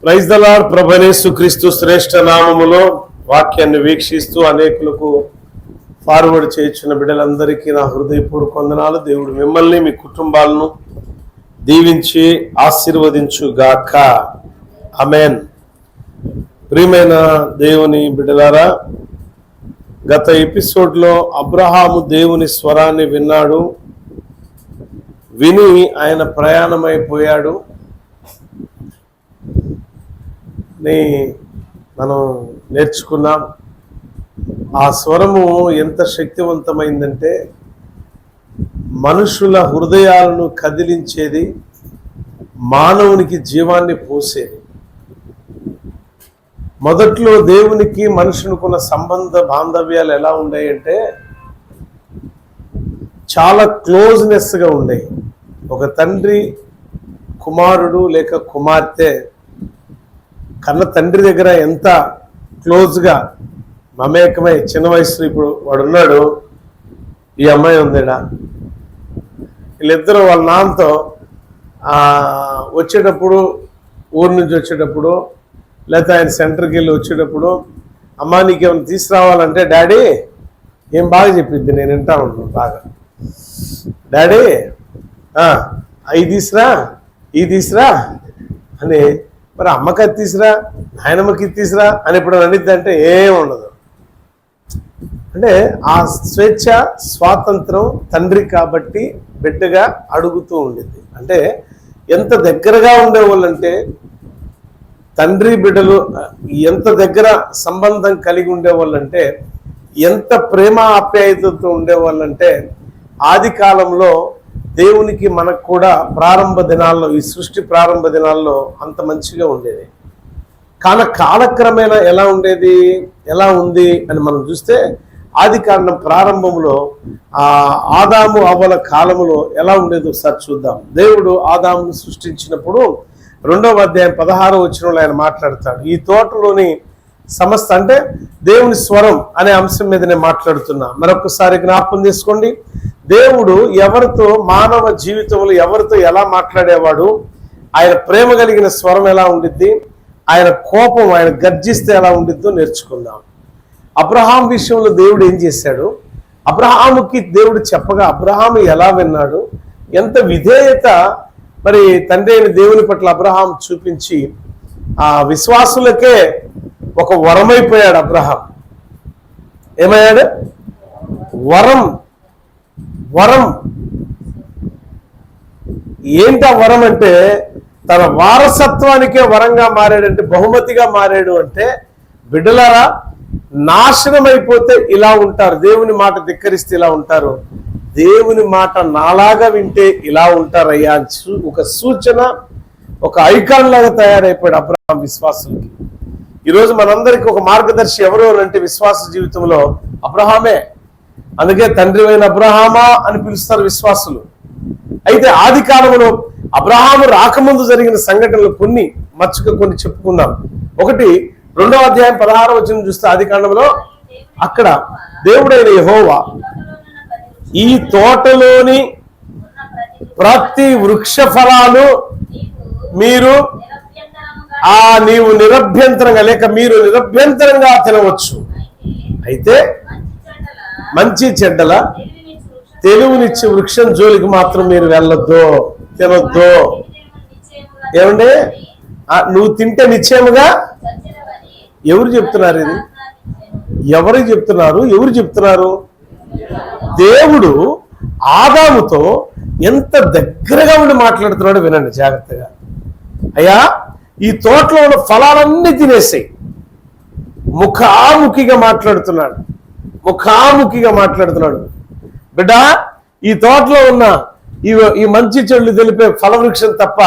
Praise the lord. ప్రభువైన యేసుక్రీస్తు శ్రేష్ఠ నామములో వాక్యాన్ని వీక్షిస్తూ అనేకులకు ఫార్వర్డ్ చేయించిన బిడ్డలందరికీ నా హృదయపూర్వక వందనాలు. దేవుడు మిమ్మల్ని మీ కుటుంబాలను దీవించి ఆశీర్వదించుగాక. ఆమేన్. ప్రియమైన దేవుని బిడ్డలారా, గత ఎపిసోడ్లో అబ్రహాము దేవుని స్వరాన్ని విన్నాడు. విని ఆయన ప్రయాణమైపోయాడు మనం నేర్చుకున్నాం. ఆ స్వరము ఎంత శక్తివంతమైందంటే మనుషుల హృదయాలను కదిలించేది, మానవునికి జీవాన్ని పోసేది. మొదట్లో దేవునికి మనుషునికున్న సంబంధ బాంధవ్యాలు ఎలా ఉన్నాయంటే చాలా క్లోజ్నెస్గా ఉండేవి. ఒక తండ్రి కుమారుడు లేక కుమార్తె కన్న తండ్రి దగ్గర ఎంత క్లోజ్గా మమేకమై, చిన్న వయసులో ఇప్పుడు వాడున్నాడు, ఈ అమ్మాయి ఉందిడా, వీళ్ళిద్దరూ వాళ్ళ నాన్నతో వచ్చేటప్పుడు, ఊరు నుంచి వచ్చేటప్పుడు, లేకపోతే ఆయన సెంటర్కి వెళ్ళి వచ్చేటప్పుడు, అమ్మ నీకేమైనా తీసుకురావాలంటే డాడీ ఏం బాగా చెప్పింది, నేను వింటా ఉన్నాను బాగా, డాడీ అవి తీసురా, ఇవి తీసురా అని. మరి అమ్మకి అది తీసురా, నాయనమ్మకి ఇది తీసురా అని ఇప్పుడు అనిద్ది అంటే ఏం ఉండదు. అంటే ఆ స్వేచ్ఛ స్వాతంత్రం తండ్రి కాబట్టి బిడ్డగా అడుగుతూ ఉండింది. అంటే ఎంత దగ్గరగా ఉండేవాళ్ళంటే తండ్రి బిడ్డలు ఎంత దగ్గర సంబంధం కలిగి ఉండేవాళ్ళంటే, ఎంత ప్రేమ ఆప్యాయతతో ఉండేవాళ్ళంటే, ఆది కాలంలో దేవునికి మనకు కూడా ప్రారంభ దినాల్లో, ఈ సృష్టి ప్రారంభ దినాల్లో అంత మంచిగా ఉండేది. కానీ కాలక్రమేణా ఎలా ఉంది అని మనం చూస్తే, ఆది కాండం ప్రారంభంలో ఆదాము అవ్వల కాలములో ఎలా ఉండేదో ఒకసారి చూద్దాం. దేవుడు ఆదామును సృష్టించినప్పుడు 2వ అధ్యాయం 16వ వచనంలో ఆయన మాట్లాడతాడు. ఈ తోటలోని సమస్త, అంటే దేవుని స్వరం అనే అంశం మీద నేను మాట్లాడుతున్నా. మరొకసారి జ్ఞాపకం చేసుకోండి. దేవుడు ఎవరితో, మానవ జీవితంలో ఎవరితో ఎలా మాట్లాడేవాడు, ఆయన ప్రేమ కలిగిన స్వరం ఎలా ఉండిద్ది, ఆయన కోపం, ఆయన గర్జిస్తే ఎలా ఉండిద్దో నేర్చుకుందాం. అబ్రహాం విషయంలో దేవుడు ఏం చేశాడు, అబ్రహాముకి దేవుడు చెప్పగా అబ్రహాము ఎలా విన్నాడు, ఎంత విధేయత మరి తండ్రి అయిన దేవుని పట్ల అబ్రహాం చూపించి ఆ విశ్వాసులకే ఒక వరమైపోయాడు. అబ్రహాం ఏమయ్యాడు? వరం. ఏంటా వరం అంటే, తన వారసత్వానికే వరంగా మారాడంటే, బహుమతిగా మారాడు. అంటే బిడ్డలారా, నాశనం అయిపోతే ఇలా ఉంటారు, దేవుని మాట ధిక్కరిస్తే ఇలా ఉంటారు, దేవుని మాట నాలాగా వింటే ఇలా ఉంటారయ్యా. ఒక సూచన, ఒక ఐకాన్ లాగా తయారైపోయాడు అబ్రహాం విశ్వాసులకి. ఈరోజు మనందరికీ ఒక మార్గదర్శి ఎవరు అంటే విశ్వాస జీవితంలో అబ్రహామే. అందుకే తండ్రి అయిన అబ్రహామా అని పిలుస్తారు విశ్వాసులు. అయితే ఆది కాలంలో అబ్రహాము రాకముందు జరిగిన సంఘటనలు కొన్ని చెప్పుకుందాం. ఒకటి 2వ అధ్యాయం 16వ వచనం చూస్తే, ఆది కాండంలో అక్కడ దేవుడైన యెహోవా ఈ తోటలోని ప్రతి వృక్ష ఫలాలు నీవు నిరభ్యంతరంగా లేక మీరు నిరభ్యంతరంగా తినవచ్చు. అయితే మంచి చెడ్డల తెలివినిచ్చే వృక్షం జోలికి మాత్రం మీరు వెళ్ళొద్దు, తినొద్దు. ఏమంటే నువ్వు తింటే నిశ్చయముగా, ఎవరు చెప్తున్నారు ఇది? ఎవరు చెప్తున్నారు? దేవుడు ఆదాముతో ఎంత దగ్గరగా ఉండి మాట్లాడుతున్నాడు వినండి జాగ్రత్తగా. అయ్యా, ఈ తోటలో ఉన్న ఫలాలన్నీ తినేసాయి. ముఖాముఖిగా మాట్లాడుతున్నాడు. బిడ్డ, ఈ తోటలో ఉన్న ఈ మంచి చెడులు తెలిపే ఫలవృక్షం తప్ప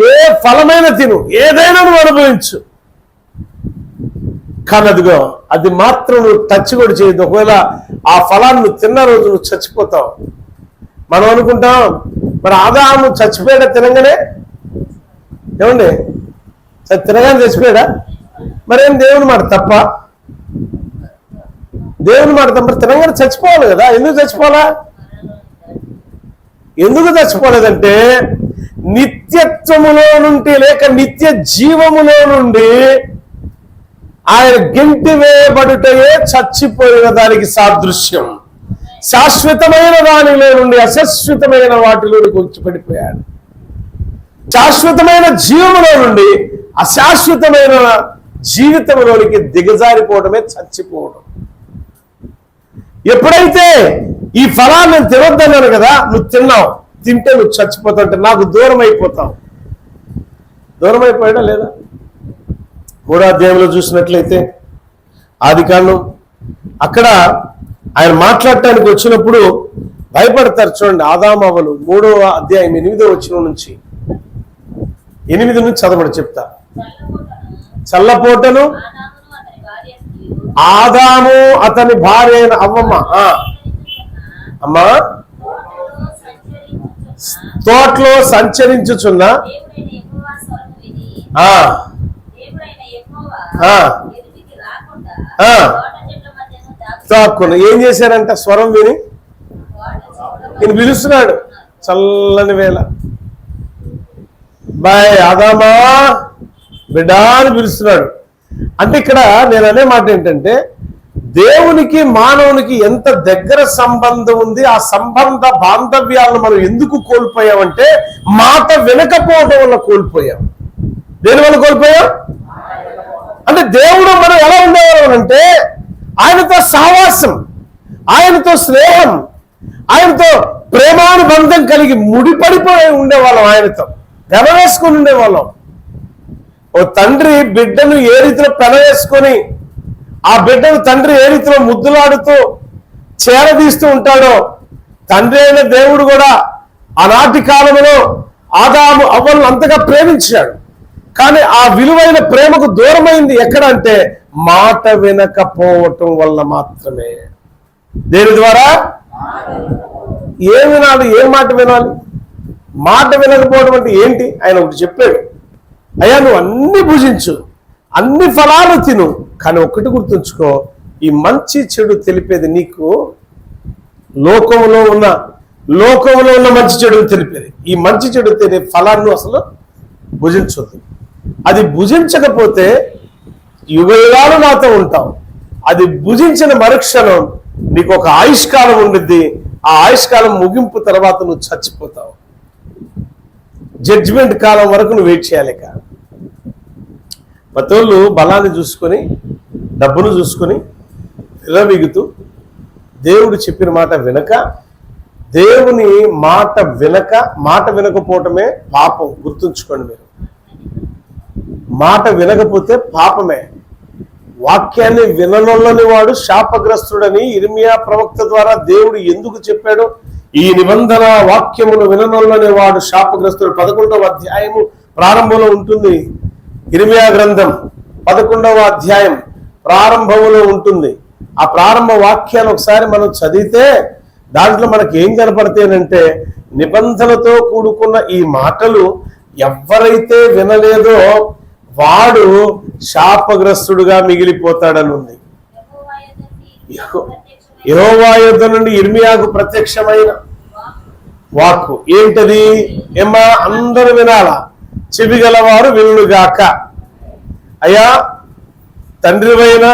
ఏ ఫలమైనా తిను, ఏదైనా నువ్వు అనుభవించు. కానీ అదిగో అది మాత్రం నువ్వు టచ్ కూడా చేయదు. ఒకవేళ ఆ ఫలాన్ని నువ్వు తిన్న రోజు నువ్వు చచ్చిపోతావు. మనం అనుకుంటాం మరి ఆదాము చచ్చిపోయాడా తినగానే? ఏమండి, తినగానే చచ్చిపోయాడా? మరేం దేవుని మాట తప్ప? దేవుని మాట తప్ప తినగానే చచ్చిపోవాలి కదా. ఎందుకు చచ్చిపోలేదంటే నిత్యత్వములో నుండి లేక నిత్య జీవములో నుండి ఆయన గెంటి వేయబడుటయే చచ్చిపోయిన దానికి సాదృశ్యం. శాశ్వతమైన దానిలో నుండి అశాశ్వతమైన వాటిలోకి వచ్చి పడిపోయాడు. శాశ్వతమైన జీవములో నుండి అశాశ్వతమైన జీవితంలోనికి దిగజారిపోవడమే చచ్చిపోవడం. ఎప్పుడైతే ఈ ఫలాన్ని నేను తినొద్దన్నాను కదా, నువ్వు తిన్నావు, తింటే నువ్వు చచ్చిపోతావు, అంటే నాకు దూరం అయిపోతావు. దూరం అయిపోయాడా లేదా? 3వ అధ్యాయంలో చూసినట్లయితే ఆదికాండం, అక్కడ ఆయన మాట్లాడటానికి వచ్చినప్పుడు భయపడతారు. చూడండి, ఆదాము అవ్వలు 3వ అధ్యాయం 8వ వచనం నుంచి 8 నుంచి చదవడం చెప్తా. చల్లపోటను ఆదాము అతని భార్య అయిన అవ్వమ్మ అమ్మా తోటలో సంచరించుచున్న తాక్కును ఏం చేశారంట? స్వరం విని ఈయన పిలుస్తున్నాడు చల్లని వేళ, బాయ్ ఆదామా బిడ్డా అని పిలుస్తున్నాడు. అంటే ఇక్కడ నేను అనే మాట ఏంటంటే, దేవునికి మానవునికి ఎంత దగ్గర సంబంధం ఉంది. ఆ సంబంధ బాంధవ్యాలను మనం ఎందుకు కోల్పోయామంటే మాట వినకపోవడం వల్ల కోల్పోయాం. దేని వల్ల కోల్పోయాం అంటే, దేవుడు మనం ఎలా ఉండేవాళ్ళం అంటే ఆయనతో సహవాసం, ఆయనతో స్నేహం, ఆయనతో ప్రేమానుబంధం కలిగి ముడిపడిపోయి ఉండేవాళ్ళం, ఆయనతో పెనవేసుకుని ఉండేవాళ్ళం. ఓ తండ్రి బిడ్డను ఏ రీతిలో పెనవేసుకొని ఆ బిడ్డను తండ్రి ఏ రీతిలో ముద్దులాడుతూ చేరదీస్తూ ఉంటాడో, తండ్రి అయిన దేవుడు కూడా ఆనాటి కాలంలో ఆదాము అవ్వలను అంతగా ప్రేమించాడు. కానీ ఆ విలువైన ప్రేమకు దూరమైంది ఎక్కడంటే మాట వినకపోవటం వల్ల మాత్రమే. దేని ద్వారా? ఏం వినాలి? ఏం మాట వినాలి? మాట వినకపోవడం అంటే ఏంటి? ఆయన ఒకటి చెప్పాడు, అయ్యా నువ్వు అన్ని భుజించు, అన్ని ఫలాలు తిను, కానీ ఒక్కటి గుర్తుంచుకో, ఈ మంచి చెడు తెలిపేది నీకు లోకంలో ఉన్న మంచి చెడుని తెలిపేది. ఈ మంచి చెడు తెలిపే ఫలాన్ని అసలు భుజించొద్దు. అది భుజించకపోతే యుగయుగాలు నాతో ఉంటావు. అది భుజించిన మరుక్షణం నీకు ఒక ఆయుష్కాలం ఉండిద్ది. ఆ ఆయుష్కాలం ముగింపు తర్వాత నువ్వు చచ్చిపోతావు. జడ్జిమెంట్ కాలం వరకు నువ్వు వెయిట్ చేయాలి. మతోళ్ళు బలాన్ని చూసుకొని, డబ్బును చూసుకొని విలవిగుతూ దేవుడు చెప్పిన మాట వినక, దేవుని మాట వినకపోవటమే పాపం. గుర్తుంచుకోండి మీరు, మాట వినకపోతే పాపమే. వాక్యాన్ని విననొల్లని వాడు శాపగ్రస్తుడని ఇర్మియా ప్రవక్త ద్వారా దేవుడు ఎందుకు చెప్పాడు? ఈ నిబంధన వాక్యమును విననొల్లని వాడు శాపగ్రస్తుడు. 11వ అధ్యాయము ప్రారంభంలో ఉంటుంది. ఇర్మియా గ్రంథం 11వ అధ్యాయం ప్రారంభంలో ఉంటుంది. ఆ ప్రారంభ వాక్యాలు ఒకసారి మనం చదివితే దాంట్లో మనకి ఏం కనపడతాయంటే, నిబంధనతో కూడుకున్న ఈ మాటలు ఎవరైతే వినలేదో వాడు శాపగ్రస్తుడుగా మిగిలిపోతాడని ఉంది. యెహోవా యొద్ద నుండి ఇర్మియాకు ప్రత్యక్షమైన వాక్కు ఏంటది? ఏమా అందరూ వినాలా, చెవి గలవారు వినుగాక. అయ్యా తండ్రివైన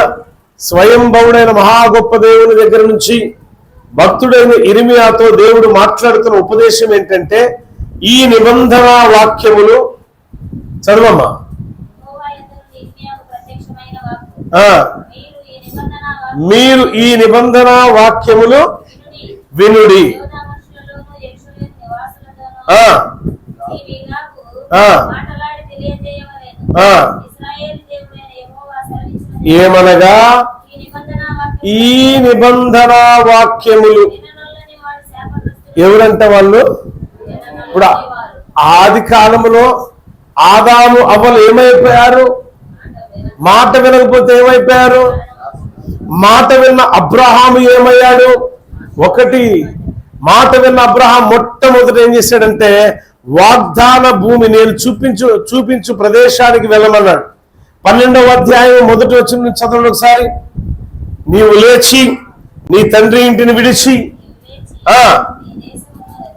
స్వయంభవుడైన మహా గొప్ప దేవుని దగ్గర నుంచి భక్తుడైన ఇర్మియాతో దేవుడు మాట్లాడుతున్న ఉపదేశం ఏంటంటే, ఈ నిబంధన వాక్యములు చదవమ్మా. మీరు ఈ నిబంధన వాక్యములు వినుడి. ఏమనగా ఈ నిబంధన వాక్యములు ఎవరంట? వాళ్ళు ఇప్పుడు ఆది కాలంలో ఆదాము అవ్వలు ఏమైపోయారు? మాట వినకపోతే ఏమైపోయారు? మాట విన్న అబ్రహాము ఏమయ్యాడు? ఒకటి, మాట విన్న అబ్రహాం మొట్టమొదటి ఏం చేశాడంటే, వాగ్దాన భూమి నేను చూపించు ప్రదేశానికి వెళ్ళమన్నాడు. 12వ అధ్యాయం 1వ వచనం చదవండి ఒకసారి. నీవు లేచి నీ తండ్రి ఇంటిని విడిచి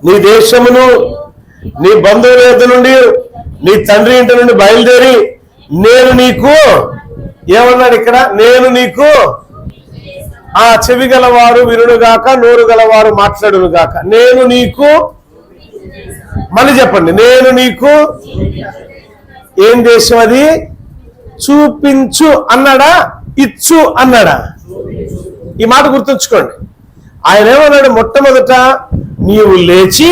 నీ దేశమును నీ బంధువుల యొద్ద నుండి, నీ తండ్రి ఇంటి నుండి బయలుదేరి నేను నీకు ఏమన్నాడు ఇక్కడ? నేను నీకు చెవి గలవారు వినుగాక, నోరు గలవారు మాట్లాడునుగాక. నేను నీకు, మళ్ళీ చెప్పండి, నేను నీకు ఏం దేశం అది చూపించు అన్నాడా, ఇచ్చు అన్నాడా? ఈ మాట గుర్తుంచుకోండి. ఆయన ఏమన్నాడు? మొట్టమొదట నీవు లేచి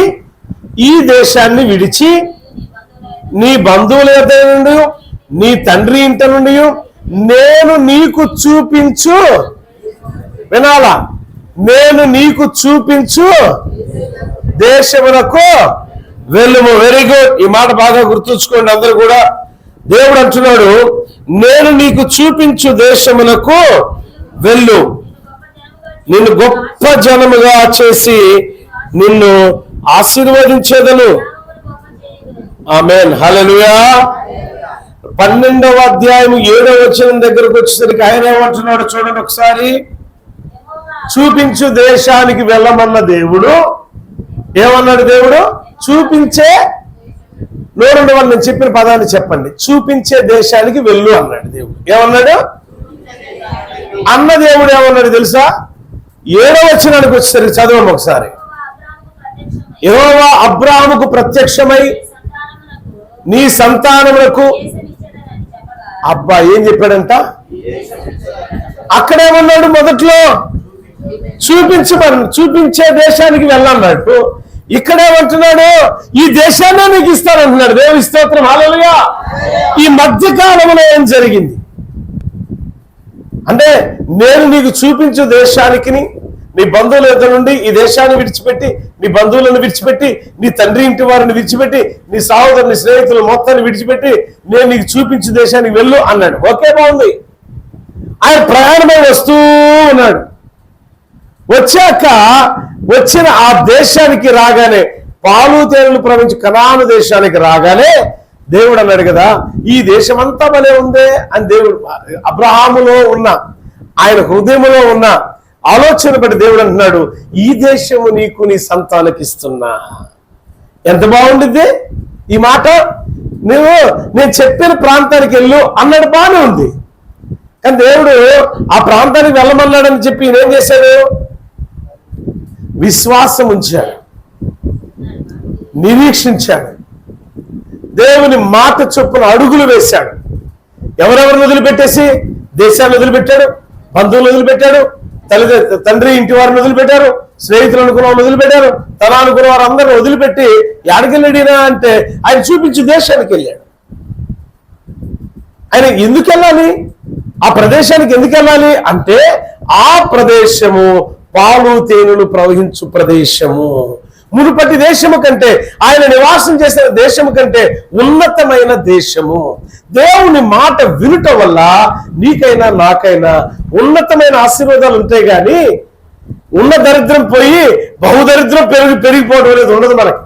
ఈ దేశాన్ని విడిచి నీ బంధువుల యొద్ద నుండి, నీ తండ్రి ఇంట నుండి నేను నీకు చూపించు, వినాలా, నేను నీకు చూపించు దేశమునకు వెళ్ళుము. Very good. ఈ మాట బాగా గుర్తుంచుకోండి అందరూ కూడా. దేవుడు అంటున్నాడు, నేను నీకు చూపించు దేశమునకు వెళ్ళు, నిన్ను గొప్ప జనముగా చేసి నిన్ను ఆశీర్వదించేదను. ఆమేన్, హల్లెలూయా. 12వ అధ్యాయం 7వ వచనం దగ్గరకు వచ్చేసరికి ఆయన ఏమంటున్నాడు చూడండి ఒకసారి. చూపించు దేశానికి వెళ్ళమన్న దేవుడు ఏమన్నాడు? దేవుడు చూపించే, నోరుండి వాళ్ళు నేను చెప్పిన పదాన్ని చెప్పండి. చూపించే దేశానికి వెళ్ళు అన్నాడు దేవుడు. ఏమన్నాడు? అన్న దేవుడు ఏమన్నాడు తెలుసా? 7వ వచనానికి వచ్చేసరికి చదవండి ఒకసారి. యెహోవా అబ్రాహాముకు ప్రత్యక్షమై నీ సంతానములకు, అబ్బా ఏం చెప్పాడంట? అక్కడేమన్నాడు? మొదట్లో చూపించే దేశానికి వెళ్ళన్నాడు. ఇక్కడేమంటున్నాడు? ఈ దేశాన్ని నీకు ఇస్తానంటున్నాడు. దేవుని స్తోత్రం, హల్లెలూయా. ఈ మధ్య కాలంలో ఏం జరిగింది అంటే, నేను నీకు చూపించు దేశానికి, నీ బంధువుల యొద్ద నుండి ఈ దేశాన్ని విడిచిపెట్టి, నీ బంధువులను విడిచిపెట్టి, నీ తండ్రి ఇంటి వారిని విడిచిపెట్టి, నీ సహోదరుని స్నేహితులు మొత్తాన్ని విడిచిపెట్టి నేను నీకు చూపించు దేశానికి వెళ్ళు అన్నాడు. ఓకే, బాగుంది. ఆయన ప్రయాణమై వస్తూ ఉన్నాడు. వచ్చాక వచ్చిన ఆ దేశానికి రాగానే, పాలు తేనెలు ప్రవహించి కనాను దేశానికి రాగానే దేవుడు అన్నాడు కదా, ఈ దేశమంతా భలే ఉందే అని. దేవుడు అబ్రహాములో ఉన్న, ఆయన హృదయంలో ఉన్న ఆలోచన బట్టి దేవుడు అంటున్నాడు, ఈ దేశము నీకు నీ సంతానకి ఇస్తున్నా. ఎంత బాగుండిద్ది ఈ మాట. నేను చెప్పిన ప్రాంతానికి వెళ్ళు అన్నాడు, బాగానే ఉంది. కానీ దేవుడు ఆ ప్రాంతానికి వెళ్ళమన్నాడని చెప్పి నేనేం చేశాడు? విశ్వాసం ఉంచాడు, నిరీక్షించాడు, దేవుని మాట చొప్పున అడుగులు వేశాడు. ఎవరెవరిని వదిలిపెట్టేసి దేశాన్ని వదిలిపెట్టాడు, బంధువులు వదిలిపెట్టాడు, తండ్రి ఇంటి వారిని వదిలిపెట్టారు, స్నేహితులు అనుకున్న వాళ్ళు వదిలిపెట్టారు, తన అనుకున్న వారు అందరిని వదిలిపెట్టి ఎక్కడికి వెళ్ళాడినా అంటే ఆయన చూపించి దేశానికి వెళ్ళాడు. ఆయన ఎందుకు వెళ్ళాలి? ఆ ప్రదేశానికి ఎందుకు వెళ్ళాలి అంటే, ఆ ప్రదేశము పాలు తేనెలు ప్రవహించు ప్రదేశము. మునుపటి దేశము కంటే, ఆయన నివాసం చేసిన దేశము కంటే ఉన్నతమైన దేశము. దేవుని మాట వినుట వల్ల నీకైనా నాకైనా ఉన్నతమైన ఆశీర్వాదాలు ఉంటాయి. కానీ ఉన్న దరిద్రం పోయి బహుదరిద్రం పెరిగిపోవడం అనేది ఉండదు మనకి.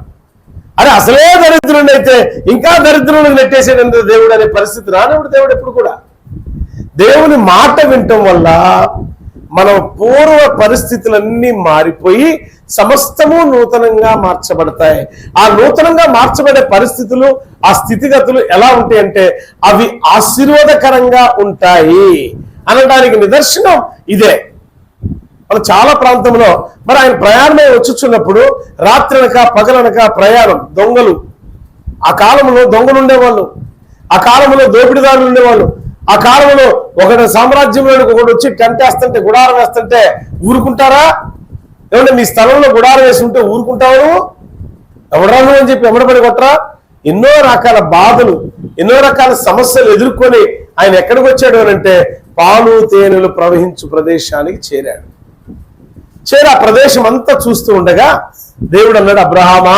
అరే అసలే దరిద్రుడు అయితే ఇంకా దరిద్రులను నెట్టేసేటందుకు దేవుడు అనే పరిస్థితి రానివ్వడు దేవుడు ఎప్పుడు కూడా. దేవుని మాట వినటం వల్ల మన పూర్వ పరిస్థితులన్నీ మారిపోయి సమస్తము నూతనంగా మార్చబడతాయి. ఆ నూతనంగా మార్చబడే పరిస్థితులు, ఆ స్థితిగతులు ఎలా ఉంటాయంటే అవి ఆశీర్వాదకరంగా ఉంటాయి అనడానికి నిదర్శనం ఇదే. మన చాలా ప్రాంతంలో మరి ఆయన ప్రయాణమే వచ్చుచున్నప్పుడు రాత్రనక పగలనక ప్రయాణం. దొంగలు, ఆ కాలంలో దొంగలు ఉండేవాళ్ళు, ఆ కాలంలో దోపిడిదారులు ఉండేవాళ్ళు. ఆ కాలంలో ఒకటి సామ్రాజ్యంలో ఒకటి వచ్చి టెంట్ వేస్తుంటే, గుడారం వేస్తుంటే ఊరుకుంటారా? ఏమంటే మీ స్థలంలో గుడారం వేసి ఉంటే ఊరుకుంటావు? ఎవడరాను అని చెప్పి ఎవడపడి కొట్టరా? ఎన్నో రకాల బాధలు, ఎన్నో రకాల సమస్యలు ఎదుర్కొని ఆయన ఎక్కడికి వచ్చాడు అని అంటే పాలు తేనెలు ప్రవహించు ప్రదేశానికి చేరాడు. ఆ ప్రదేశం అంతా చూస్తూ ఉండగా దేవుడు అన్నాడు, అబ్రహామా,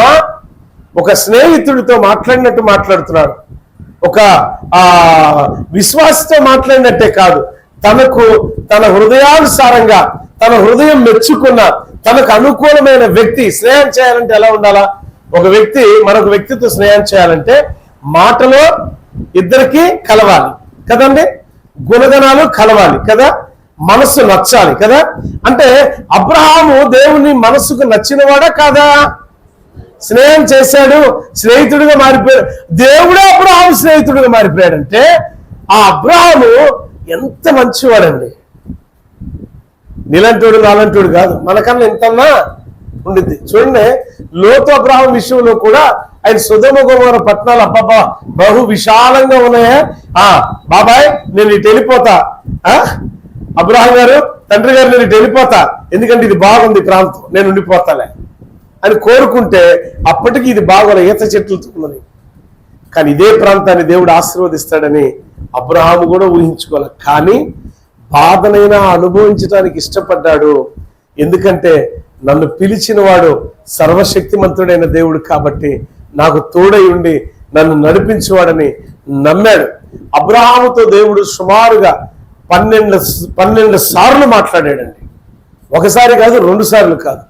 ఒక స్నేహితుడితో మాట్లాడినట్టు మాట్లాడుతున్నాడు. ఒక విశ్వాసతో మాట్లాడినట్టే కాదు, తన హృదయానుసారంగా తన హృదయం మెచ్చుకున్న తనకు అనుకూలమైన వ్యక్తి స్నేహం చేయాలంటే ఎలా ఉండాలా? ఒక వ్యక్తి మరొక వ్యక్తితో స్నేహం చేయాలంటే మాటలో ఇద్దరికి కలవాలి కదండి, గుణగణాలు కలవాలి కదా, మనస్సు నచ్చాలి కదా. అంటే అబ్రహాము దేవుని మనస్సుకు నచ్చినవాడా కాదా? స్నేహం చేశాడు, స్నేహితుడిగా మారిపోయాడు. దేవుడే అబ్రహాము స్నేహితుడిగా మారిపోయాడంటే ఆ అబ్రహాము ఎంత మంచివాడండి. నీలంటోడు నాలంటోడు కాదు, మనకన్నా ఎంతన్నా ఉండిద్ది. చూడండి, లోతు అబ్రహాం విషయంలో కూడా ఆయన సొదొమ గొమొర్రా పట్టణాలు అబ్బబ్బా బహు విశాలంగా ఉన్నాయా, బాబాయ్ నేను ఇటు వెళ్ళిపోతా, అబ్రహాం గారు తండ్రి గారు నేను ఇటు వెళ్ళిపోతా, ఎందుకంటే ఇది బాగుంది ప్రాంతం, నేను ఉండిపోతాలే అని కోరుకుంటే అప్పటికి ఇది బాగోలే, ఈత చెట్లతో ఉన్నది. కానీ ఇదే ప్రాంతాన్ని దేవుడు ఆశీర్వదిస్తాడని అబ్రహాము కూడా ఊహించుకోవాలి. కానీ బాధనైనా అనుభవించడానికి ఇష్టపడ్డాడు. ఎందుకంటే నన్ను పిలిచిన వాడు సర్వశక్తిమంతుడైన దేవుడు కాబట్టి నాకు తోడై ఉండి నన్ను నడిపించేవాడని నమ్మాడు. అబ్రహాముతో దేవుడు సుమారుగా 12 సార్లు మాట్లాడాడండి. ఒకసారి కాదు, 2 సార్లు కాదు,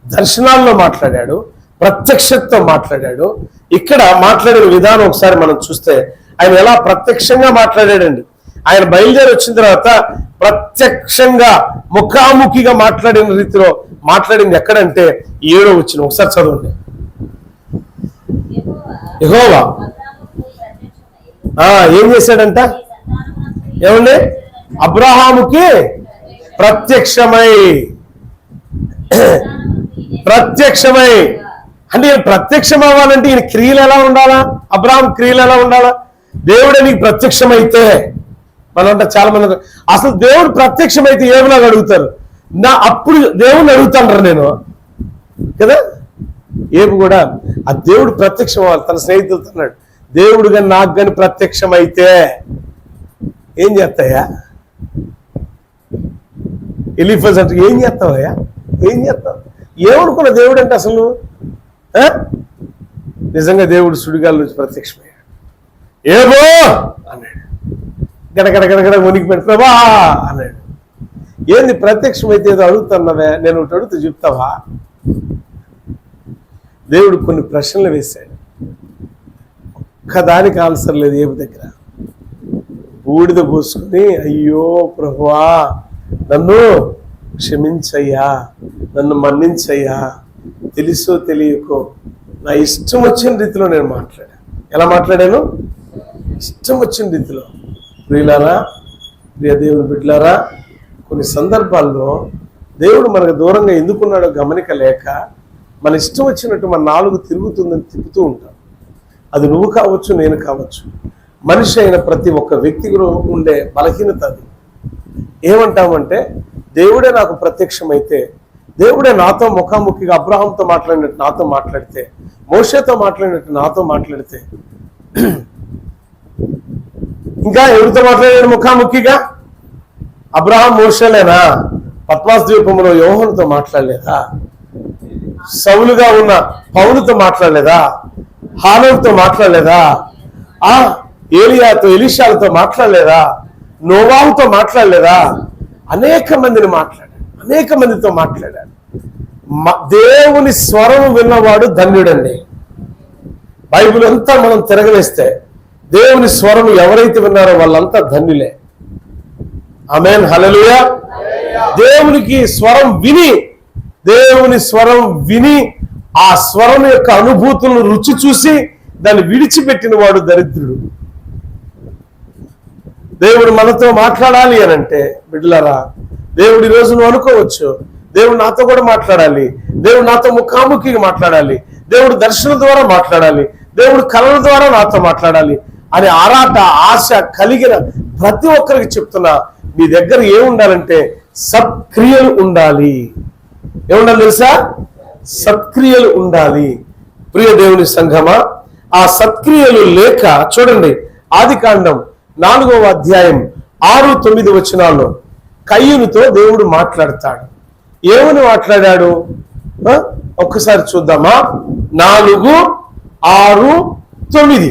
దర్శనాల్లో మాట్లాడాడు, ప్రత్యక్షతతో మాట్లాడాడు. ఇక్కడ మాట్లాడిన విధానం ఒకసారి మనం చూస్తే ఆయన ఎలా ప్రత్యక్షంగా మాట్లాడాడండి. ఆయన బయలుదేరి వచ్చిన తర్వాత ప్రత్యక్షంగా ముఖాముఖిగా మాట్లాడిన రీతిలో మాట్లాడింది ఎక్కడంటే 7వ వచనం ఒకసారి చదవండి. యెహోవా ఏం చేశాడంట? ఏమండి? అబ్రహాముకి ప్రత్యక్షమై అంటే ఈయన ప్రత్యక్షం అవ్వాలంటే ఈయన క్రియలు ఎలా ఉండాలా? అబ్రహాం క్రియలు ఎలా ఉండాలా? దేవుడే నీకు ప్రత్యక్షమైతే మనంట చాలా మంది అసలు దేవుడు ప్రత్యక్షమైతే ఏమలాగా అడుగుతారు, అప్పుడు దేవుడిని అడుగుతాను నేను కదా. ఏపు కూడా ఆ దేవుడు ప్రత్యక్షం అవ్వాలి. తన స్నేహితులతో అన్నాడు, దేవుడు కానీ నాకు కానీ ప్రత్యక్షమైతే ఏం చేస్తాయా? ఎలిఫెన్స్ అంటే ఏం చేస్తావయ్యా, ఏం చేస్తావు? ఏమనుకున్న దేవుడు అంటే అసలు నిజంగా దేవుడు సుడిగాల నుంచి ప్రత్యక్షమయ్యాడు. ఏమో అన్నాడు, గడగడ వణికిపోయాడు. ప్రభా అన్నాడు. ఏంది ప్రత్యక్షమైతే ఏదో అడుగుతున్నావే, నేను ఒకటి అడుగుతూ చెప్తావా? దేవుడు కొన్ని ప్రశ్నలు వేశాడు, ఒక్కదానికి ఆన్సర్ లేదు. ఏపు దగ్గర బూడిద పోసుకుని, అయ్యో ప్రభువా నన్ను క్షమించయ్యా, నన్ను మన్నించయ్యా, తెలుసో తెలియకో నా ఇష్టం వచ్చిన రీతిలో నేను మాట్లాడాను. ఎలా మాట్లాడాను? ఇష్టం వచ్చిన రీతిలో. ప్రియులారా, ప్రియ దేవుని బిడ్డలారా, కొన్ని సందర్భాల్లో దేవుడు మనకు దూరంగా ఎందుకున్నాడో గమనిక లేక మన ఇష్టం వచ్చినట్టు మన నాలుగు తిరుగుతుందని తిప్పుతూ ఉంటాం. అది నువ్వు కావచ్చు, నేను కావచ్చు, మనిషి అయిన ప్రతి ఒక్క వ్యక్తిలో ఉండే బలహీనత అది. ఏమంటామంటే దేవుడే నాకు ప్రత్యక్షమైతే, దేవుడే నాతో ముఖాముఖిగా అబ్రహాంతో మాట్లాడినట్టు నాతో మాట్లాడితే, మోషేతో మాట్లాడినట్టు నాతో మాట్లాడితే, ఇంకా ఎవరితో మాట్లాడాడు ముఖాముఖిగా? అబ్రహాం మోషేలేనా? పద్మాస్ ద్వీపంలో యోహానుతో మాట్లాడలేదా? సౌలుగా ఉన్న పౌలుతో మాట్లాడలేదా? హానోకుతో మాట్లాడలేదా? ఏలియాతో ఎలీషాలతో మాట్లాడలేదా? నోవాహుతో మాట్లాడలేదా? అనేక మందిని మాట్లాడాడు, అనేక మందితో మాట్లాడాడు. దేవుని స్వరం విన్నవాడు ధన్యుడండి. బైబిల్ అంతా మనం తిరగలేస్తే దేవుని స్వరం ఎవరైతే విన్నారో వాళ్ళంతా ధన్యులే. ఆమేన్, హల్లెలూయా. దేవునికి స్వరం విని, దేవుని స్వరం విని ఆ స్వరం యొక్క అనుభూతులను రుచి చూసి దాన్ని విడిచిపెట్టిన వాడు దరిద్రుడు. దేవుడు మనతో మాట్లాడాలి అని అంటే బిడ్డలారా, దేవుడు ఈరోజు నువ్వు అనుకోవచ్చు, దేవుడు నాతో కూడా మాట్లాడాలి, దేవుడు నాతో ముఖాముఖిగా మాట్లాడాలి, దేవుడు దర్శనం ద్వారా మాట్లాడాలి, దేవుడు కళల ద్వారా నాతో మాట్లాడాలి అనే ఆరాట ఆశ కలిగిన ప్రతి ఒక్కరికి చెప్తున్నా, మీ దగ్గర ఏముండాలంటే సత్క్రియలు ఉండాలి. ఏముండాలి తెలుసా? సత్క్రియలు ఉండాలి. ప్రియ దేవుని సంఘమా, ఆ సత్క్రియలు లేక చూడండి, ఆదికాండం 4వ అధ్యాయం 6-9 వచనాల్లో కయ్యూనుతో దేవుడు మాట్లాడతాడు. ఏమని మాట్లాడాడు ఒక్కసారి చూద్దామా? 4, 6, 9.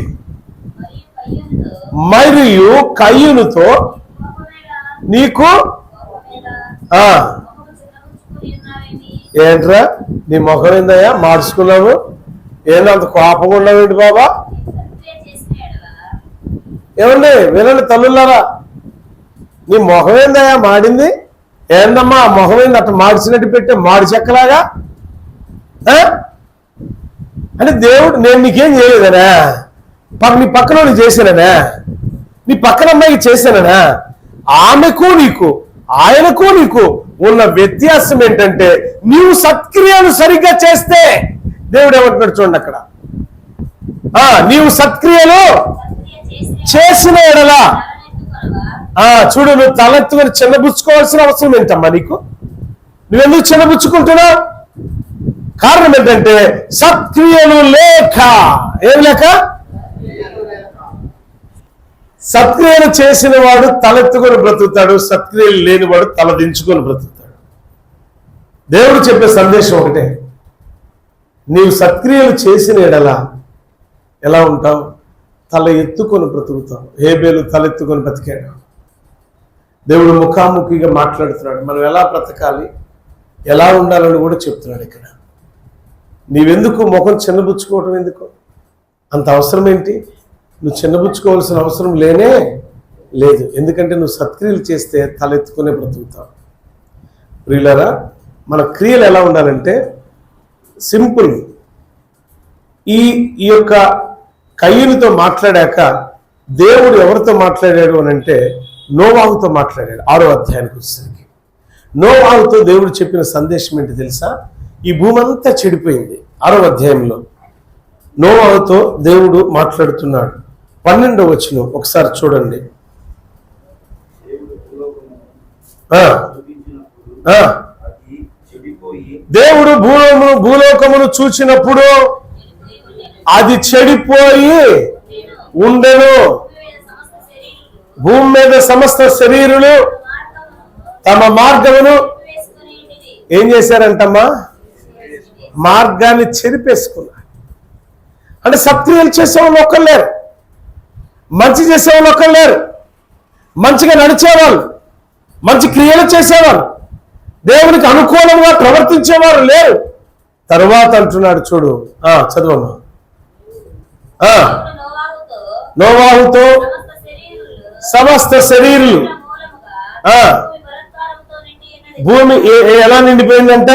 మరియు కయ్యూనుతో నీకు ఏంట్రా నీ ముఖం ఏందయ్యా మార్చుకున్నావు, ఏందంత కోపంగా ఉన్నావేంటి బాబా? ఏమండి వినండి తల్లులారా, నీ మొహం ఏందయ్యా మాడింది? ఏందమ్మా మొహం ఏంది అట్లా మార్చినట్టు పెట్టే మాడి చెక్కలాగా? అంటే దేవుడు నేను నీకేం చేయలేదనా, నీ పక్కన చేశాననా, నీ పక్కన అమ్మాయికి చేశాననా? ఆమెకు నీకు ఆయనకు నీకు ఉన్న వ్యత్యాసం ఏంటంటే నీవు సత్క్రియలు సరిగ్గా చేస్తే దేవుడు ఏమంటున్నాడు చూడండి అక్కడ, నీవు సత్క్రియలు చేసిన ఎడలా చూడు, నువ్వు తలెత్తుకొని చిన్నబుచ్చుకోవాల్సిన అవసరం ఏంటమ్మా నీకు? నువ్వెందుకు చిన్నబుచ్చుకుంటున్నావు? కారణం ఏంటంటే సత్క్రియలు లేక. ఏం లేక? సత్క్రియలు చేసిన వాడు తలెత్తుకొని బ్రతుకుతాడు, సత్క్రియలు లేనివాడు తలదించుకొని బ్రతుకుతాడు. దేవుడు చెప్పే సందేశం ఒకటే, నీవు సత్క్రియలు చేసిన ఎడల ఎలా ఉంటావు? తల ఎత్తుకొని బ్రతుకుతావు. హేబేలు తలెత్తుకొని బ్రతికాడు. దేవుడు ముఖాముఖిగా మాట్లాడుతున్నాడు, మనం ఎలా బ్రతకాలి, ఎలా ఉండాలని కూడా చెప్తున్నాడు ఇక్కడ. నీవెందుకు ముఖం చిన్నబుచ్చుకోవటం ఎందుకు? అంత అవసరం ఏంటి? నువ్వు చిన్నబుచ్చుకోవాల్సిన అవసరం లేనే లేదు. ఎందుకంటే నువ్వు సత్క్రియలు చేస్తే తలెత్తుకునే బ్రతుకుతావు. ప్రియులారా, మన క్రియలు ఎలా ఉండాలంటే సింపుల్. ఈ యొక్క కయ్యూనుతో మాట్లాడాక దేవుడు ఎవరితో మాట్లాడాడు అని అంటే నోవాహుతో మాట్లాడాడు. 6వ అధ్యాయానికి వచ్చేసరికి నోవాహుతో దేవుడు చెప్పిన సందేశం ఏంటి తెలుసా? ఈ భూమి అంతా చెడిపోయింది. 6వ అధ్యాయంలో నోవాహుతో దేవుడు మాట్లాడుతున్నాడు. 12వ వచనం ఒకసారి చూడండి. దేవుడు భూలోకమును చూచినప్పుడు అది చెడిపోయి ఉండెను. భూమి మీద సమస్త శరీరులు తమ మార్గమును ఏం చేశారంటమ్మా? మార్గాన్ని చెరిపేసుకున్నారు. అంటే సత్క్రియలు చేసేవాళ్ళు ఒక్కరు లేరు, మంచి చేసేవాళ్ళు ఒక్కరు లేరు, మంచిగా నడిచేవాళ్ళు, మంచి క్రియలు చేసేవారు, దేవునికి అనుకూలంగా ప్రవర్తించేవారు లేరు. తరువాత అంటున్నాడు చూడు, చదవమ్మా. నోవాహుతో సమస్త శరీరులు భూమి ఎలా నిండిపోయిందంట?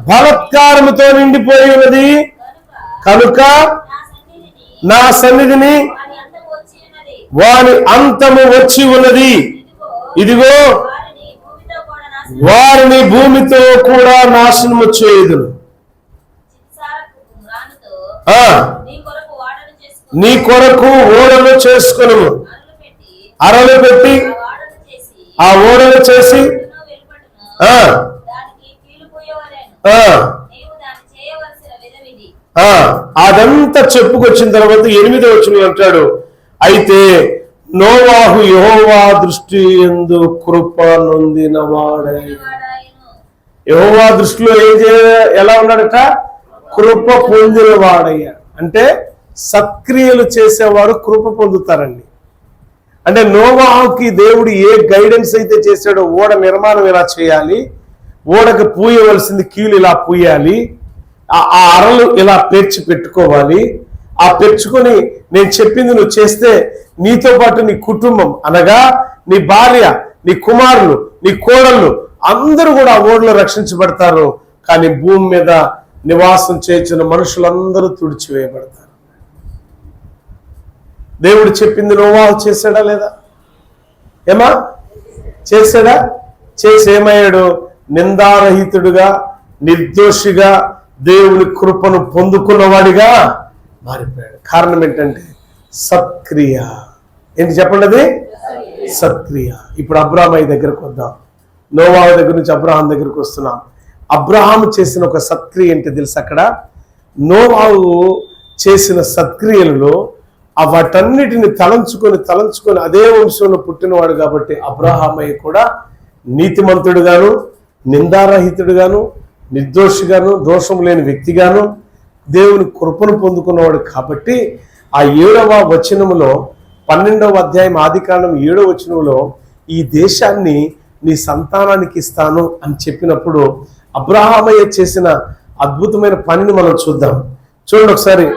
బలత్కారముతో నిండిపోయి ఉన్నది కనుక నా సన్నిధిని వాని అంతము వచ్చి ఉన్నది. ఇదిగో వారిని భూమితో కూడా నాశనము చేయుదును. నీ కొరకు ఓడలు చేసుకును, అరలు పెట్టి ఆ ఓడలు చేసి అదంతా చెప్పుకొచ్చిన తర్వాత 8వ వచనం అంటాడు, అయితే నోవాహు యెహోవా దృష్టి యందు కృప నొందిన వాడాయెను. యెహోవా దృష్టిలో ఎలా ఉన్నాడట? కృప పొందిన వాడయ్యా. అంటే సత్క్రియలు చేసేవారు కృప పొందుతారండి. అంటే నోవాహుకి దేవుడు ఏ గైడెన్స్ అయితే చేశాడో, ఓడ నిర్మాణం ఎలా చేయాలి, ఓడకు పూయవలసింది కీలు ఇలా పూయాలి, ఆ అరలు ఇలా పేర్చి పెట్టుకోవాలి, ఆ పెంచుకొని నేను చెప్పింది నువ్వు చేస్తే నీతో పాటు నీ కుటుంబం అనగా నీ భార్య, నీ కుమారులు, నీ కోడళ్ళు అందరూ కూడా ఆ ఓడలో రక్షించబడతారు. కానీ భూమి మీద నివాసం చేసిన మనుషులందరూ తుడిచివేయబడతారు. దేవుడు చెప్పింది నోవాహు చేశాడా లేదా? ఏమా చేశాడా? చేసి ఏమయ్యాడు? నిందారహితుడుగా, నిర్దోషిగా, దేవుని కృపను పొందుకున్నవాడిగా మారిపోయాడు. కారణం ఏంటంటే సత్క్రియ. ఏంటి చెప్పండి? అది సత్క్రియ. ఇప్పుడు అబ్రాహాము దగ్గరకు వద్దాం. నోవాహు దగ్గర నుంచి అబ్రాహాం దగ్గరకు వస్తున్నాం. అబ్రాహాము చేసిన ఒక సత్క్రియ ఏంటి తెలుసు? అక్కడ నోవాహు చేసిన సత్క్రియలలో వాటన్నిటిని తలంచుకొని అదే వంశంలో పుట్టినవాడు కాబట్టి అబ్రాహామయ్య కూడా నీతిమంతుడుగాను, నిందారహితుడుగాను, నిర్దోషిగాను, దోషం లేని వ్యక్తిగాను దేవుని కృపను పొందుకున్నవాడు కాబట్టి ఆ 7వ వచనములో 12వ అధ్యాయం ఆదికాండం 7వ వచనంలో ఈ దేశాన్ని నీ సంతానానికి ఇస్తాను అని చెప్పినప్పుడు అబ్రాహామయ్య చేసిన అద్భుతమైన పనిని మనం చూద్దాం. చూడండి ఒకసారి.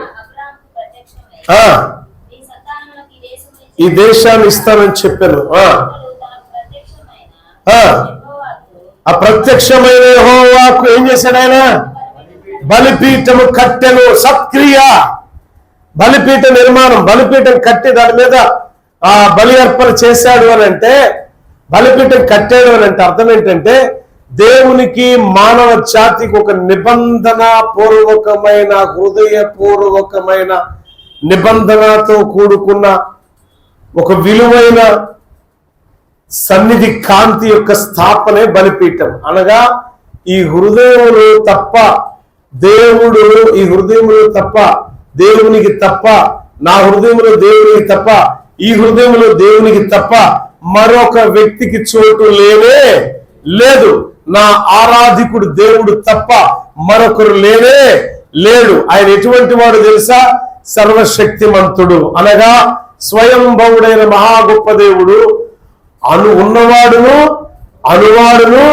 ఈ దేశాన్ని ఇస్తానని చెప్పాను. ఆ ప్రత్యక్షమైన యెహోవాకు ఏం చేశాడు ఆయన? బలిపీఠము కట్టెను. సత్క్రియ, బలిపీఠ నిర్మాణం, బలిపీఠం కట్టి దాని మీద బలి అర్పణ చేశాడు అని అంటే, బలిపీఠం కట్టాడు అని అంటే అర్థం ఏంటంటే దేవునికి మానవ జాతికి ఒక నిబంధన పూర్వకమైన, హృదయపూర్వకమైన నిబంధనతో కూడుకున్న ఒక విలువైన సన్నిధి కాంతి యొక్క స్థాపనే బలిపీఠం. అనగా ఈ హృదయములు తప్ప దేవుడు, ఈ హృదయములు తప్ప దేవునికి తప్ప, నా హృదయములో దేవునికి తప్ప, ఈ హృదయంలో దేవునికి తప్ప మరొక వ్యక్తికి చోటు లేనే లేదు. నా ఆరాధికుడు దేవుడు తప్ప మరొకరు లేనే లేడు. ఆయన ఎటువంటి వాడు తెలుసా? సర్వశక్తిమంతుడు, అనగా స్వయంభవుడైన మహా గొప్ప దేవుడు, ఉన్నవాడును అనువాడును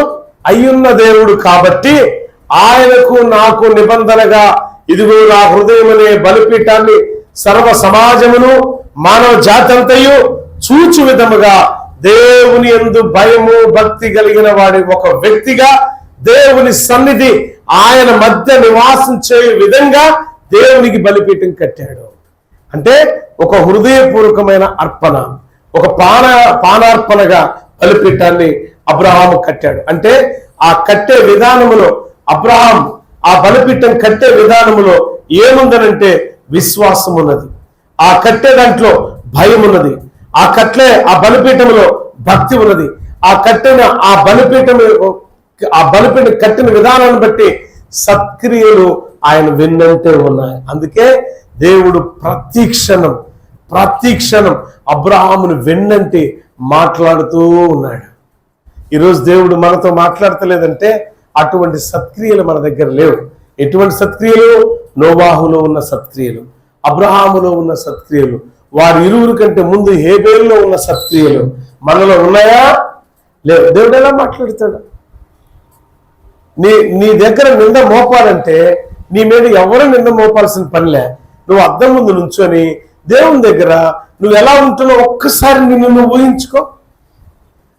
అయ్యున్న దేవుడు. కాబట్టి ఆయనకు నాకు నిబంధనగా ఇదిగో నా హృదయం అనే బలిపీఠాన్ని సర్వ సమాజమును మానవ జాతంతయు చూచు విధముగా దేవుని యందు భయము భక్తి కలిగిన వాడి ఒక వ్యక్తిగా దేవుని సన్నిధి ఆయన మధ్య నివాసం చేయు విధంగా దేవునికి బలిపీఠం కట్టాడు. అంటే ఒక హృదయపూర్వకమైన అర్పణ, ఒక పానార్పణగా బలిపీఠాన్ని అబ్రహాము కట్టాడు. అంటే ఆ కట్టే విధానములో అబ్రహాం ఆ బలిపీఠం కట్టే విధానములో ఏముందనంటే విశ్వాసం ఉన్నది. ఆ కట్టే దాంట్లో భయం ఉన్నది. ఆ బలిపీఠంలో భక్తి ఉన్నది. ఆ బలిపీఠం కట్టిన విధానాన్ని బట్టి సత్క్రియలు ఆయన వెన్నంటే ఉన్నాయి. అందుకే దేవుడు ప్రతి క్షణం అబ్రహామును వెన్నంటి మాట్లాడుతూ ఉన్నాడు. ఈరోజు దేవుడు మనతో మాట్లాడతలేదంటే అటువంటి సత్క్రియలు మన దగ్గర లేవు. ఎటువంటి సత్క్రియలు? నోవాహులో ఉన్న సత్క్రియలు, అబ్రహాములో ఉన్న సత్క్రియలు, వారి ఇరువురు కంటే ముందు హేబేలులో ఉన్న సత్క్రియలు మనలో ఉన్నాయా? లేవు. దేవుడు ఎలా మాట్లాడతాడు? నీ దగ్గర నింద మోపాలంటే నీ మీద ఎవరు నింద మోపాల్సిన పనిలే. నువ్వు అద్దం ముందు నుంచొని దేవుని దగ్గర నువ్వు ఎలా ఉంటున్నావు ఒక్కసారి నువ్వు ఊహించుకో.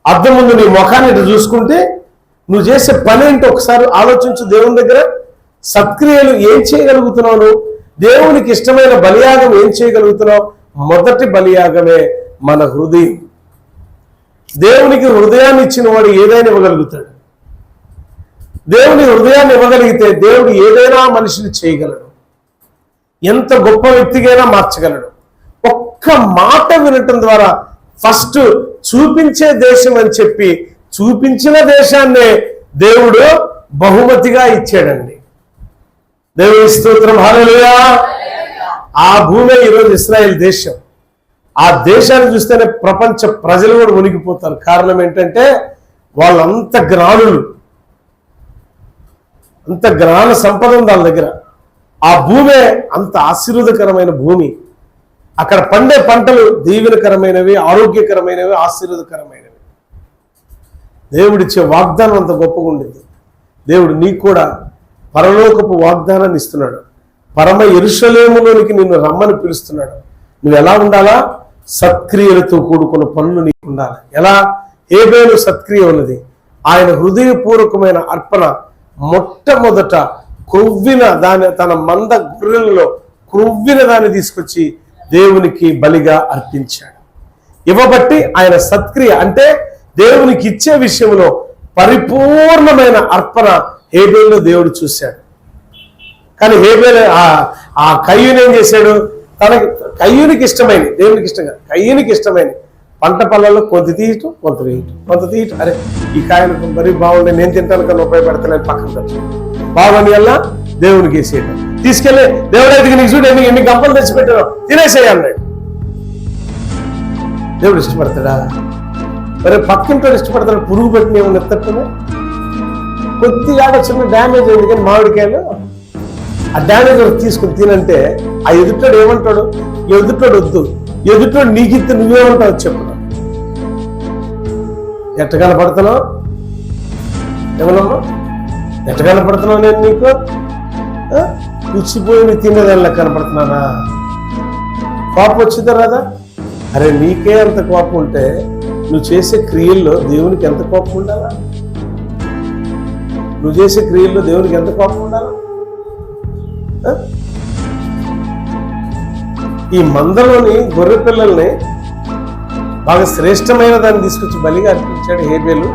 అద్దం ముందు నీ ముఖాన్ని చూసుకుంటే నువ్వు చేసే పని ఏంటో ఒకసారి ఆలోచించు. దేవుని దగ్గర సత్క్రియలు ఏం చేయగలుగుతున్నావు? నువ్వు దేవునికి ఇష్టమైన బలియాగం ఏం చేయగలుగుతున్నావు? మొదటి బలియాగమే మన హృదయం. దేవునికి హృదయాన్ని ఇచ్చిన వాడు ఏదైనా ఇవ్వగలుగుతాడు. దేవుని హృదయాన్ని ఇవ్వగలిగితే దేవుడు ఏదైనా మనిషిని చేయగలడు. ఎంత గొప్ప వ్యక్తికైనా మార్చగలడు. ఒక్క మాట వినటం ద్వారా ఫస్ట్ చూపించే దేశం అని చెప్పి చూపించిన దేశాన్నే దేవుడు బహుమతిగా ఇచ్చాడండి. దేవుని స్తోత్రం, హల్లెలూయా. ఆ భూమి ఈరోజు ఇశ్రాయేల్ దేశం. ఆ దేశాన్ని చూస్తేనే ప్రపంచ ప్రజలు కూడా మునిగిపోతారు. కారణం ఏంటంటే వాళ్ళంత జ్ఞానులు, అంత జ్ఞాన సంపద ఉంది వాళ్ళ దగ్గర. ఆ భూమే అంత ఆశీర్వాదకరమైన భూమి. అక్కడ పండే పంటలు దీవెనకరమైనవి, ఆరోగ్యకరమైనవి, ఆశీర్వాదకరమైనవి. దేవుడిచ్చే వాగ్దానం అంత గొప్పగా ఉండింది. దేవుడు నీకు కూడా పరలోకపు వాగ్దానాన్ని ఇస్తున్నాడు. పరమ యెరూషలేములోనికి నిన్ను రమ్మని పిలుస్తున్నాడు. నువ్వు ఎలా ఉండాలా? సత్క్రియలతో కూడుకున్న పనులు నీకు ఉండాలి. ఎలా? హేబేలు సత్క్రియ ఉన్నది. ఆయన హృదయపూర్వకమైన అర్పణ మొట్టమొదట తన మంద గొర్రెలలో క్రొవ్విన దాన్ని తీసుకొచ్చి దేవునికి బలిగా అర్పించాడు. ఇవ్వబట్టి ఆయన సత్క్రియ అంటే దేవునికి ఇచ్చే విషయంలో పరిపూర్ణమైన అర్పణ హేబేలులో దేవుడు చూశాడు. కానీ హేబేలు ఆ కయ్యూని ఏం చేశాడు? కయ్యూనికి ఇష్టమైంది, దేవునికి ఇష్టంగా కయ్యూనికి ఇష్టమైంది పంట పొలాల్లో కొంత తీయటం, కొంత వేయటం, కొంత తీయటం. అరే ఈ కాయలు మరీ బాగుండే, నేను తింటాను కన్నా ఉపయోగపడతలేదు, పక్కన పెట్టాను. బాగుండి వల్ల దేవునికి వేసేయటం. తీసుకెళ్ళి దేవుడైతే నీకు చూడు ఎన్ని గంపలు తెచ్చిపెట్టారో తినేసేయ అన్నాడు. దేవుడు ఇష్టపడతాడా? మరి పక్కింటో ఇష్టపడతాడు. పురుగు పెట్టిన ఏమన్నా ఎత్తట్టునే కొద్దిగా చిన్న డ్యామేజ్ అయింది. కానీ మామిడికాయలు ఆ డ్యామేజ్ తీసుకుని తినంటే ఆ ఎదుటాడు ఏమంటాడు? ఎదుటాడు వద్దు, ఎదుటాడు నీకు ఇస్తే నువ్వేమంటావు చెప్పు. ఎట్ట కనపడుతున్నావు? ఏమన్నా ఎట్ట కనపడుతున్నావు? నేను నీకు పుచ్చిపోయి తినేదానిలా కనపడుతున్నానా? కోపం వచ్చిందా రాదా? అరే నీకే అంత కోపం ఉంటే నువ్వు చేసే క్రియల్లో దేవునికి ఎంత కోపం ఉండాలా? నువ్వు చేసే క్రియల్లో దేవునికి ఎంత కోపం ఉండాలా? ఈ మందలోని గొర్రె పిల్లల్ని బాగా శ్రేష్టమైన దాన్ని తీసుకొచ్చి బలిగా అర్పించాడు హేబేలు.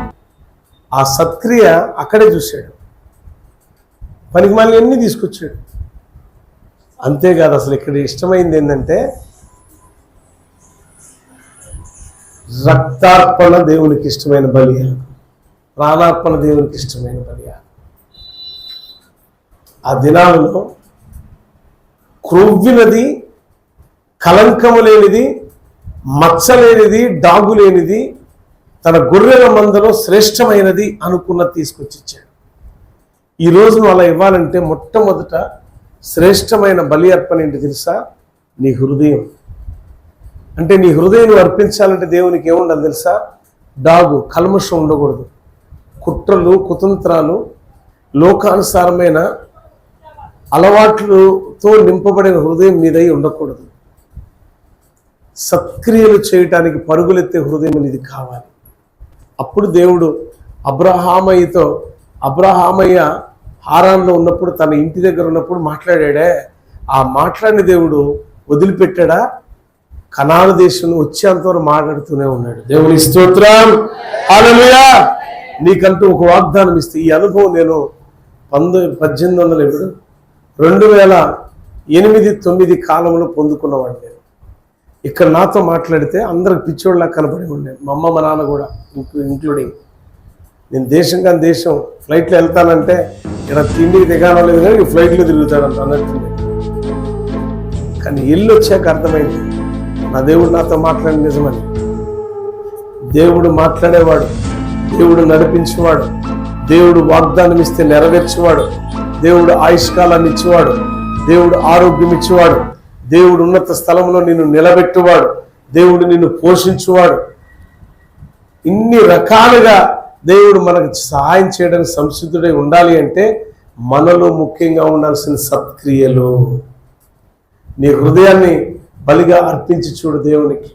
ఆ సత్క్రియ అక్కడే చూశాడు. పనికి మళ్ళీ అన్నీ తీసుకొచ్చాడు. అంతేకాదు, అసలు ఇక్కడ ఇష్టమైంది ఏంటంటే రక్తార్పణ దేవునికి ఇష్టమైన బలియా, ప్రాణార్పణ దేవునికి ఇష్టమైన బలియా. ఆ దినాలలో క్రొవ్వినది, కలంకము లేనిది, మచ్చలేనిది, డాగు లేనిది, తన గొర్రెల మందలో శ్రేష్టమైనది అనుకున్నది తీసుకొచ్చి ఇచ్చాడు. ఈరోజు నువ్వు అలా ఇవ్వాలంటే మొట్టమొదట శ్రేష్టమైన బలి అర్పణ ఏంటి తెలుసా? నీ హృదయం. అంటే నీ హృదయం అర్పించాలంటే దేవునికి ఏముండాలి తెలుసా? డాగు, కల్మషం ఉండకూడదు. కుట్రలు, కుతంత్రాలు, లోకానుసారమైన అలవాట్లతో నింపబడిన హృదయం మీదై ఉండకూడదు. సత్క్రియలు చేయటానికి పరుగులెత్తే హృదయం అనేది కావాలి. అప్పుడు దేవుడు అబ్రహామయ్య హారాన్లో ఉన్నప్పుడు, తన ఇంటి దగ్గర ఉన్నప్పుడు మాట్లాడాడే, ఆ మాట్లాడిన దేవుడు వదిలిపెట్టాడా? కనాను దేశం వచ్చేంతవరకు మాట్లాడుతూనే ఉన్నాడు. దేవుని స్తోత్రం, హల్లెలూయా. నీకంటూ ఒక వాగ్దానం ఇస్తే, ఈ అనుభవం నేను 2008-9 కాలంలో పొందుకున్నవాడు. నేను ఇక్కడ నాతో మాట్లాడితే అందరికి పిచ్చోళ్ళ కనబడి ఉండేది. మా అమ్మ, మా నాన్న కూడా ఇంక్లూడింగ్. నేను దేశం కానీ దేశం ఫ్లైట్లో వెళ్తానంటే ఇక్కడ తిండికి దిగానో లేదు కానీ ఫ్లైట్లో తిరుగుతాడంట అన్నట్టు. కానీ ఇల్లు వచ్చాక అర్థమైంది నా దేవుడు నాతో మాట్లాడి నిజమని. దేవుడు మాట్లాడేవాడు, దేవుడు నడిపించేవాడు, దేవుడు వాగ్దానం ఇస్తే నెరవేర్చేవాడు, దేవుడు ఆయుష్కాలాన్ని ఇచ్చేవాడు, దేవుడు ఆరోగ్యం ఇచ్చేవాడు, దేవుడు ఉన్నత స్థలంలో నిన్ను నిలబెట్టువాడు, దేవుడు నిన్ను పోషించువాడు. ఇన్ని రకాలుగా దేవుడు మనకు సహాయం చేయడానికి సంసిద్ధుడై ఉండాలి అంటే మనలో ముఖ్యంగా ఉండాల్సిన సత్క్రియలు. నీ హృదయాన్ని బలిగా అర్పించి చూడు దేవునికి.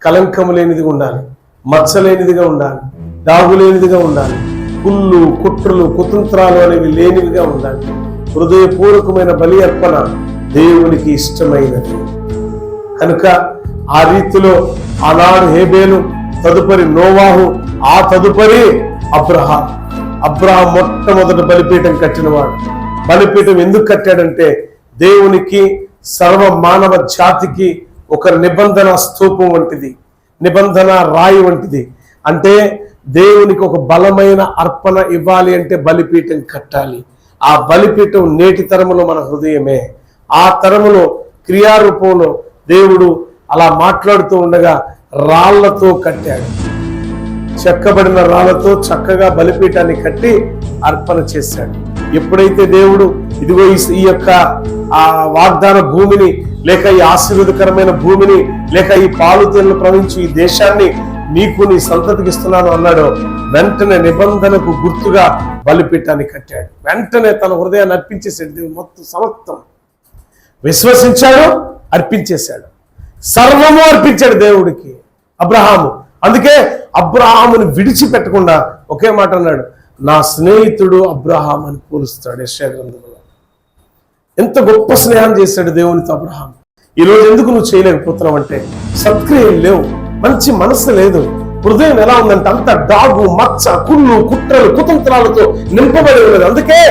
కలంకము లేనిదిగా ఉండాలి, మచ్చలేనిదిగా ఉండాలి, డాగులేనిదిగా ఉండాలి, కుళ్ళు, కుట్రలు, కుతంత్రాలు అనేవి లేనివిగా ఉండాలి. హృదయపూర్వకమైన బలి అర్పణ దేవునికి ఇష్టమైనది. కనుక ఆ రీతిలో ఆనాడు హేబేలు, తదుపరి నోవాహు, ఆ తదుపరి అబ్రహాం మొట్టమొదటి బలిపీఠం కట్టినవాడు. బలిపీఠం ఎందుకు కట్టాడంటే దేవునికి, సర్వ మానవ జాతికి ఒక నిబంధన స్తూపం వంటిది, నిబంధన రాయి వంటిది. అంటే దేవునికి ఒక బలమైన అర్పణ ఇవ్వాలి అంటే బలిపీఠం కట్టాలి. ఆ బలిపీఠం నేటి తరములో మన హృదయమే. ఆ తరములో క్రియారూపంలో దేవుడు అలా మాట్లాడుతూ ఉండగా రాళ్లతో కట్టాడు. చెక్కబడిన రాళ్లతో చక్కగా బలిపీఠాన్ని కట్టి అర్పణ చేశాడు. ఎప్పుడైతే దేవుడు ఇదిగో ఈ యొక్క ఆ వాగ్దాన భూమిని, లేక ఈ ఆశీర్వాదకరమైన భూమిని, లేక ఈ పాలు తేళ్లు ప్రవహించి ఈ దేశాన్ని నీకు, నీ సంతతికి ఇస్తున్నాను అన్నాడో, వెంటనే నిబంధనకు గుర్తుగా బలిపీఠాన్ని కట్టాడు. వెంటనే తన హృదయాన్ని అర్పించేశాడు. దేవుడు మొత్తం సమస్తం విశ్వసించాడు, అర్పించేశాడు, సర్వము అర్పించాడు దేవుడికి అబ్రహాము. అందుకే అబ్రహాముని విడిచిపెట్టకుండా ఒకే మాట అన్నాడు, నా స్నేహితుడు అబ్రహాం అని పోలుస్తాడు యెషయా గ్రంథంలో. ఎంత గొప్ప స్నేహం చేశాడు దేవునితో అబ్రహాం. ఈరోజు ఎందుకు నువ్వు చేయలేకపోతున్నావు అంటే సత్క్రియలు లేవు, మంచి మనసు లేదు. హృదయం ఎలా ఉందంటే అంత డాగు, మచ్చ, కుళ్ళు, కుట్రలు, కుతంత్రాలతో నింపబడి ఉన్నది. అందుకే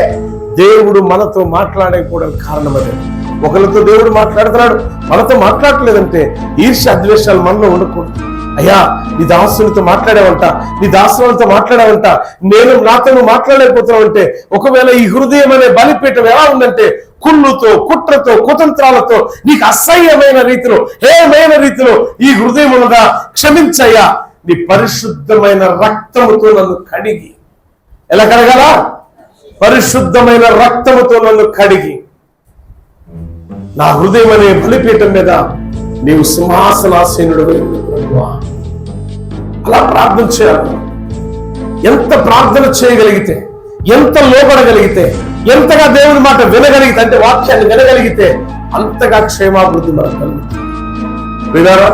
దేవుడు మనతో మాట్లాడకపోవడానికి కారణం అదే. ఒకరితో దేవుడు మాట్లాడుతున్నాడు, మనతో మాట్లాడలేదంటే ఈర్ష్య, ద్వేషాలు మనలో ఉండకూడదు. అయ్యా, నీ దాసునితో మాట్లాడావంట, నీ దాసులతో మాట్లాడావంట, నేను నాతో మాట్లాడలేకపోతున్నావంటే ఒకవేళ ఈ హృదయం అనే బలిపీఠం ఎలా ఉందంటే కుళ్ళుతో, కుట్రతో, కుతంత్రాలతో, నీకు అసహ్యమైన రీతిలో, హేయమైన రీతిలో ఈ హృదయం ఉన్నదా, క్షమించయ్యా, నీ పరిశుద్ధమైన రక్తముతో నన్ను కడిగి. ఎలా కడగాల? పరిశుద్ధమైన రక్తముతో నన్ను కడిగి నా హృదయం అనే బలిపీఠం మీద నీవు సింహాసనాసీనుడు. అలా ప్రార్థన చేయాలి. ఎంత ప్రార్థన చేయగలిగితే, ఎంత లోబడగలిగితే, ఎంతగా దేవుని మాట వినగలిగితే, అంటే వాక్యాన్ని వినగలిగితే అంతగా క్షేమాభివృద్ధి మనకు కలుగుతుంది. వినారా?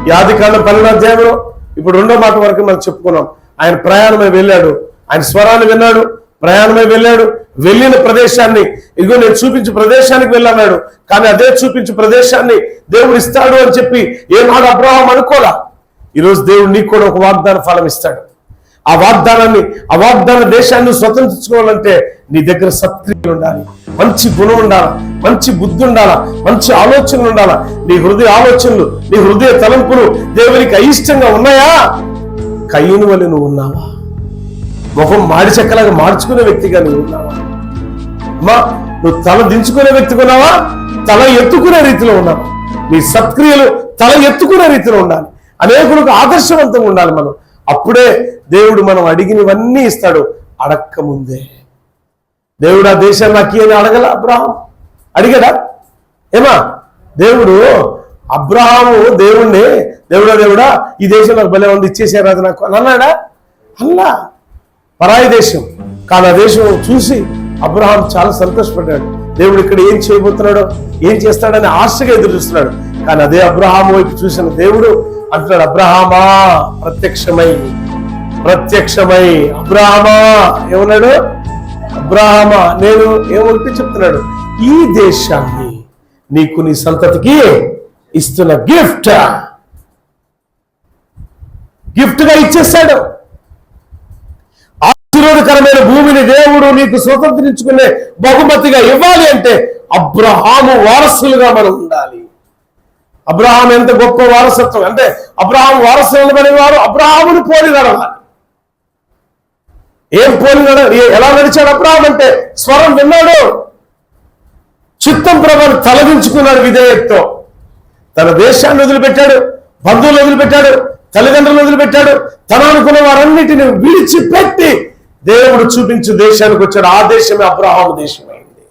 ఈ ఆదికాండం 12వ అధ్యాయంలో ఇప్పుడు 2వ మాట వరకు మనం చెప్పుకున్నాం. ఆయన ప్రయాణమై వెళ్ళాడు, ఆయన స్వరాన్ని విన్నాడు, ప్రయాణమై వెళ్ళాడు, వెళ్ళిన ప్రదేశాన్ని, ఇదిగో నేను చూపించు ప్రదేశానికి వెళ్ళన్నాడు, కానీ అదే చూపించు ప్రదేశాన్ని దేవుడు ఇస్తాడు అని చెప్పి ఏనాడు అబ్రహాం అనుకోలా. ఈరోజు దేవుడు నీకు కూడా ఒక వాగ్దాన ఫలం ఇస్తాడు. ఆ వాగ్దాన దేశాన్ని స్వతంత్రించుకోవాలంటే నీ దగ్గర సత్క్రియలు ఉండాలి, మంచి గుణం ఉండాలా, మంచి బుద్ధి ఉండాలా, మంచి ఆలోచనలు ఉండాలా. నీ హృదయ ఆలోచనలు, నీ హృదయ తలంపులు దేవునికి అయిష్టంగా ఉన్నాయా? కయ్యూను వలె నువ్వు ఉన్నావా? ముఖం మాడి చెక్కలాగా మార్చుకునే వ్యక్తిగా నువ్వు ఉన్నావా? అమ్మా, నువ్వు తల దించుకునే వ్యక్తిగా ఉన్నావా? తల ఎత్తుకునే రీతిలో ఉన్నావా? నీ సత్క్రియలు తల ఎత్తుకునే రీతిలో ఉండాలి. అనేకులకు ఆదర్శవంతంగా ఉండాలి మనం. అప్పుడే దేవుడు మనం అడిగినవన్నీ ఇస్తాడు. అడక్క ముందే దేవుడు ఆ దేశాన్ని నాకు అని అడగల. అబ్రహాం అడిగాడా? ఏమా దేవుడు అబ్రహాము దేవుణ్ణి దేవుడా ఈ దేశం నాకు భలే ఉంది, ఇచ్చేసారు అది నాకు అని అన్నాడా? అల్లా, పరాయి దేశం. కానీ ఆ దేశం చూసి అబ్రహాం చాలా సంతోషపడ్డాడు. దేవుడు ఇక్కడ ఏం చేయబోతున్నాడో, ఏం చేస్తాడని ఆశగా ఎదురు చూస్తున్నాడు. కానీ అదే అబ్రహాం వైపు చూసిన దేవుడు అంటున్నాడు, అబ్రహామా ప్రత్యక్షమై అబ్రహామా ఏమన్నాడు? అబ్రహామా నేను ఏమంటే చెప్తున్నాడు, ఈ దేశాన్ని నీకు నీ సంతతికి ఇస్తున్న గిఫ్ట్ గా ఇచ్చేస్తాడు. ఆశీర్వాదకరమైన భూమిని దేవుడు నీకు స్వతంత్రించుకునే బహుమతిగా ఇవ్వాలి అంటే అబ్రహాము వారసులుగా మనం ఉండాలి. అబ్రహాం ఎంత గొప్ప వారసత్వం అంటే, అబ్రహాం వారసులు వారు అబ్రహాముని పోలి నడవాలి. ఏం పోలి ఎలా నడిచాడు అబ్రహాం అంటే, స్వరం విన్నాడు, చిత్తం ప్రభావం తలదించుకున్నాడు విధేయతతో. తన దేశాన్ని వదిలిపెట్టాడు, బంధువులు వదిలిపెట్టాడు, తల్లిదండ్రులు వదిలిపెట్టాడు, తన అనుకున్న వారన్నిటిని విడిచిపెట్టి దేవుడు చూపించు దేశానికి వచ్చాడు. ఆ దేశమే అబ్రహాం దేశమైంది.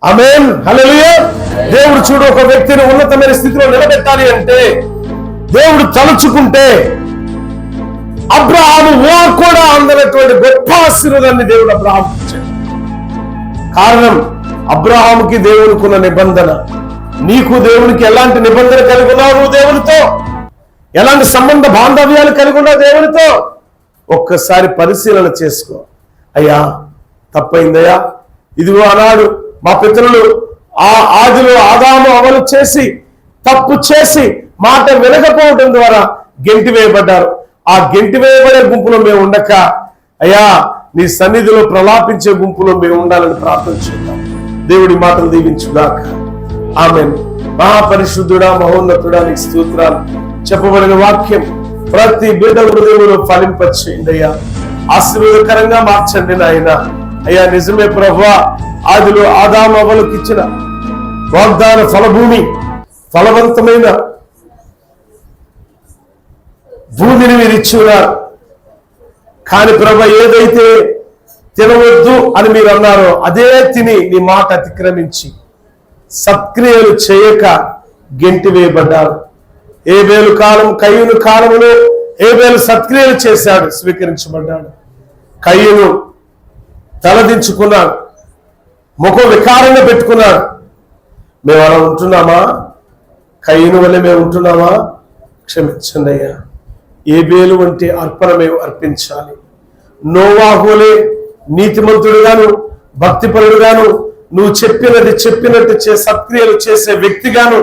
ఆమేన్, హల్లెలూయా. దేవుడు చూడు, ఒక వ్యక్తిని ఉన్నతమైన స్థితిలో నిలబెట్టాలి అంటే దేవుడు తలుచుకుంటే అబ్రహాము కూడా అందనటువంటి గొప్ప ఆశీర్వాదాన్ని దేవుడు అబ్రహాం ఇచ్చాడు. కారణం అబ్రహాముకి దేవునికున్న నిబంధన. నీకు దేవునికి ఎలాంటి నిబంధన కలిగి ఉన్నావు? నువ్వు దేవునితో ఎలాంటి సంబంధ బాంధవ్యాలు కలిగి ఉన్నావు దేవునితో? ఒక్కసారి పరిశీలన చేసుకో. అయ్యా తప్పైందయ్యా, ఇదిగో ఆనాడు మా పితరులు ఆదిలో ఆదాము అమలు చేసి తప్పు చేసి మాట వినకపోవడం ద్వారా గెంటి వేయబడ్డారు. ఆ గెంటి వేయబడే గుంపులో మేము ఉండక, అయ్యా నీ సన్నిధిలో ప్రలాపించే గుంపులో మేము ఉండాలని ప్రార్థన చేద్దాం. దేవుడి మాటలు దీవించుగాక. ఆమేన్. మహాపరిశుద్ధుడా, మహోన్నతుడా, నీకు స్తోత్రాలు. చెప్పబడిన వాక్యం ప్రతి బిడ్డ హృదయంలో ఫలింపచేయండి అయ్యా, ఆశీర్వాదకరంగా మార్చండి నాయన. అయ్యా నిజమే ప్రభువా, ఆదిలో ఆదాము అవ్వలకు ఇచ్చిన వాగ్దాన ఫలభూమి, ఫలవంతమైన భూమిని మీరు ఇచ్చి ఉన్నారు. కానీ ప్రభు ఏదైతే తినవద్దు అని మీరు అన్నారో అదే తిని నీ మాట అతిక్రమించి సత్క్రియలు చేయక గెంటి వేయబడ్డారు. ఏబేలు కాలం, కయ్యూను కాలములో ఏబేలు సత్క్రియలు చేశాడు, స్వీకరించబడ్డాడు. కయ్యూను తలదించుకున్నాడు, ముఖం వికారంగా పెట్టుకున్నాడు. మేము అలా ఉంటున్నామా? కయ్యూను వల్లే మేము ఉంటున్నామా? క్షమించండి అయ్యా. ఏబేలు వంటి అర్పణ మేము అర్పించాలి. నోవాహులే నీతిమంతుడుగాను భక్తిపరుడుగాను నువ్వు చెప్పినట్టు సత్క్రియలు చేసే వ్యక్తిగాను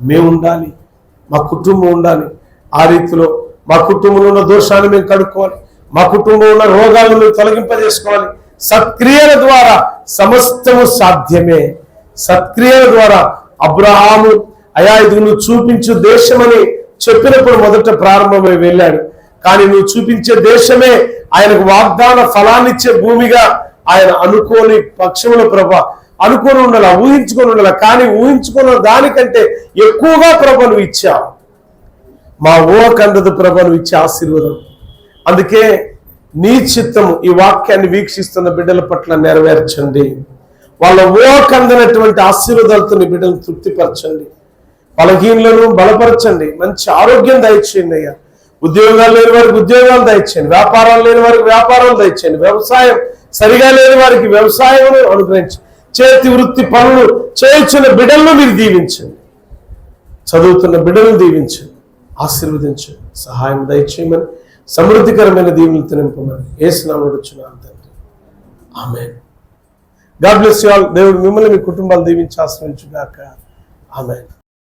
మేము ఉండాలి. మా కుటుంబం ఉండాలి. ఆ రీతిలో మా కుటుంబంలో ఉన్న దోషాన్ని మేము కడుక్కోవాలి. మా కుటుంబంలో ఉన్న రోగాలను మేము తొలగింపజేసుకోవాలి. సత్క్రియల ద్వారా సమస్తము సాధ్యమే. సత్క్రియల ద్వారా అబ్రహాము అయా ఇది నువ్వు చూపించు దేశమని చెప్పినప్పుడు మొదట ప్రారంభమై వెళ్ళాడు. కానీ నువ్వు చూపించే దేశమే ఆయనకు వాగ్దాన ఫలాన్నిచ్చే భూమిగా ఆయన అనుకోని పక్షముల ప్రభా అనుకొని ఉండాల, ఊహించుకొని ఉండాల. కానీ ఊహించుకున్న దానికంటే ఎక్కువగా ప్రభ నువ్వు ఇచ్చావు. మా ఊహకందదు ప్రభ నువ్వు ఇచ్చే ఆశీర్వాదం. అందుకే నీ చిత్తము ఈ వాక్యాన్ని వీక్షిస్తున్న బిడ్డల పట్ల నెరవేర్చండి. వాళ్ళ ఊహకందనటువంటి ఆశీర్వాదాలతో నీ బిడ్డలను తృప్తిపరచండి. బలహీనులను బలపరచండి. మంచి ఆరోగ్యం దయచేయండి అయ్యా. ఉద్యోగాలు లేని వారికి ఉద్యోగాలు దయచేయండి. వ్యాపారాలు లేని వారికి వ్యాపారాలు దయచేయండి. వ్యవసాయం సరిగా లేని వారికి వ్యవసాయం అనుగ్రహించండి. చేతి వృత్తి పనులు చేయించిన బిడ్డలను మీరు దీవించండి. చదువుతున్న బిడ్డలను దీవించండి, ఆశీర్వదించండి, సహాయం దయచేయమని, సమృద్ధికరమైన దీవులతో నింపమని యేసు నామములో అడుగుచున్నాను తండ్రి. ఆమేన్. God bless you all. దేవుడు మిమ్మల్ని మీ కుటుంబాలు దీవించి ఆశ్రయించుగాక. ఆమేన్.